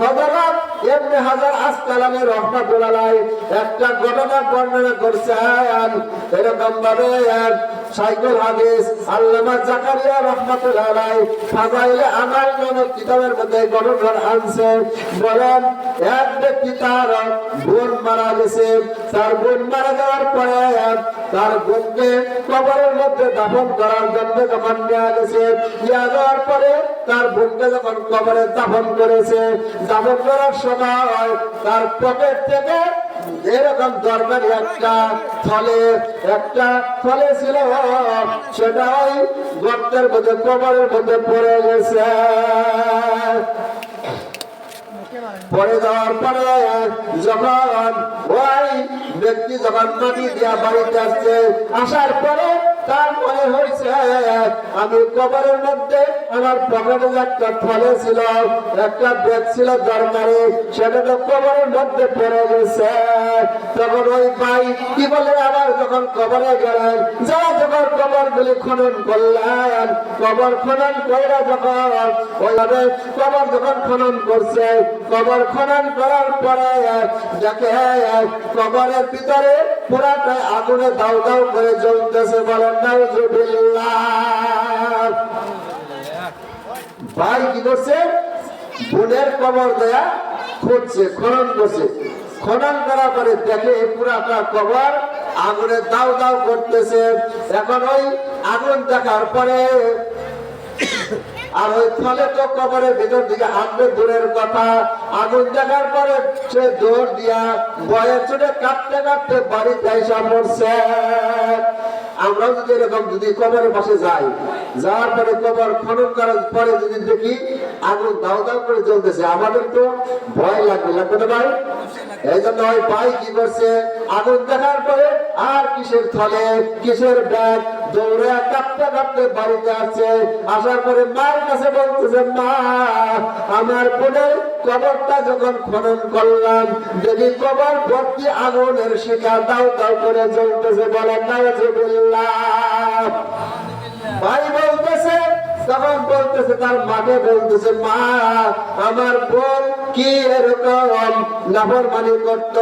হযরত ইবনে হাজার আসকালানী রাহমাতুল্লাহ আলাইহি একটা ঘটনা বর্ণনা করছেন। এরকম ভাবে শাইখুল হাদিস আল্লামা জাকারিয়া রাহমাতুল্লাহ আলাইহি ফাযাইলে আমাল নামক কিতাবের মধ্যে ঘটনা আনছে। বলেন এক ব্যক্তি তার বোন মারা গেছে, তার বোন মারা যাওয়ার পরে তার বোনকে কবরের মধ্যে দাফন করার জন্য যখন নেওয়া গেছে, নিয়ে যাওয়ার পরে তার বোনকে যখন কবরে দাফন করেছে, দাফন করার সময় তার পকেট থেকে এরকম দরকারি একটা থলে ছিল, সেটা ওই গর্তের মধ্যে কবরের মধ্যে পড়ে গেছে। পড়ে যাওয়ার পরে যখন ওই ব্যক্তি যখন মাটি দিয়া বাড়িতে আসছে, আসার পরে তার মনে হয়েছে আমি কবরের মধ্যে আমার পকেটে একটা থলে ছিল, একটা ব্যাগ ছিল দরকারি, সেটা তো কবরের মধ্যে পড়ে গেছে। তখন ওই ভাই কি বলে, আবার যখন কবরে গেলেন, যা যখন কবর গুলি খনন করলেন, কবর খনন করে যখন ওইভাবে কবর যখন খনন করছে, কবর খনন করার পরে দেখে কবরের ভিতরে পুরাটাই আগুনে দাউ দাউ করে জ্বলতেছে। বলেন নাউজুবিল্লাহ। ভাই কি করছে, বোনের কবর দেয়া খুঁজছে, খনন করছে। খনন করার পরে দেখে পুরাটা কবর আগুনে দাউ দাউ করতেছে। এখন ওই আগুন দেখার পরে আর ওই থলে তো কবরের ভিতর দিকে আসবে দূরের কথা, আগুন দেখার পরে সে দৌড় দিয়া ভয়ে চড়ে কাঁপতে কাঁপতে বাড়িতে এসে পড়ছে। আমরাও যদি এরকম যদি কবরের পাশে যাই, যাওয়ার পরে কবর খনন করার পরে যদি দেখি আগুন দাও দাও করে জ্বলতেছে, আমাদের তো ভয় লাগবে না ভাই? এই জন্য ওই ভাই কি করছে, আগুন দেখার পরে আর কিসের থলে কিসের ব্যাগ দৌড়ে কাঁপতে কাঁপতে বাড়িতে আসছে। আসার পরে মার কাছে বলতেছে, মা আমার বোনের কবরটা যখন খনন করলাম, দেখি কবর ভর্তি আগুনের শিখা দাও দাও করে জ্বলতেছে। বলেন নাউজুবিল্লাহ। ভাই বলতেছে, তখন বলতেছে তার মাকে বলতেছে, মা আমার বোন কি এরকম নাফরমানি করত,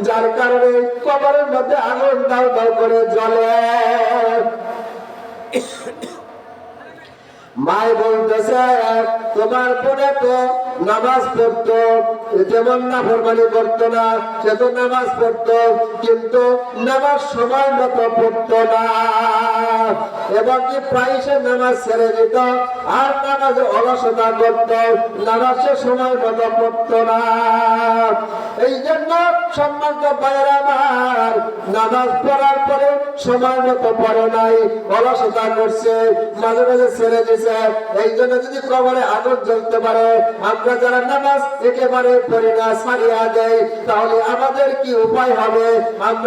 যার কারণে কবরের মধ্যে আগুন দাও দাও করে জ্বলে। মাই বলতেছে, তোমার বোনে তো নামাজ পড়তো, যেমন নাফরমানি করতো না, সে তো নামাজ পড়তো, কিন্তু নামাজ সময় মতো পড়তো না, এবং কি প্রায় সে নামাজ ছেড়ে দিত, আর নামাজে অলসতা করত, নামাজ সে সময় মতো পড়তো না। এই জন্য সম্মানিত ভাইয়েরা আমার, নামাজ পড়ার পরে সময় মতো পড়ে নাই, অলসতা করছে, মাঝে মাঝে ছেড়ে দিছে। এই জন্য যদি কবরে আগুন জ্বলতে পারে, আমরা যারা নামাজ একেবারে পড়ি না, ছাড়িয়া দেয়, তাহলে আমাদের কি উপায় হবে? আমরা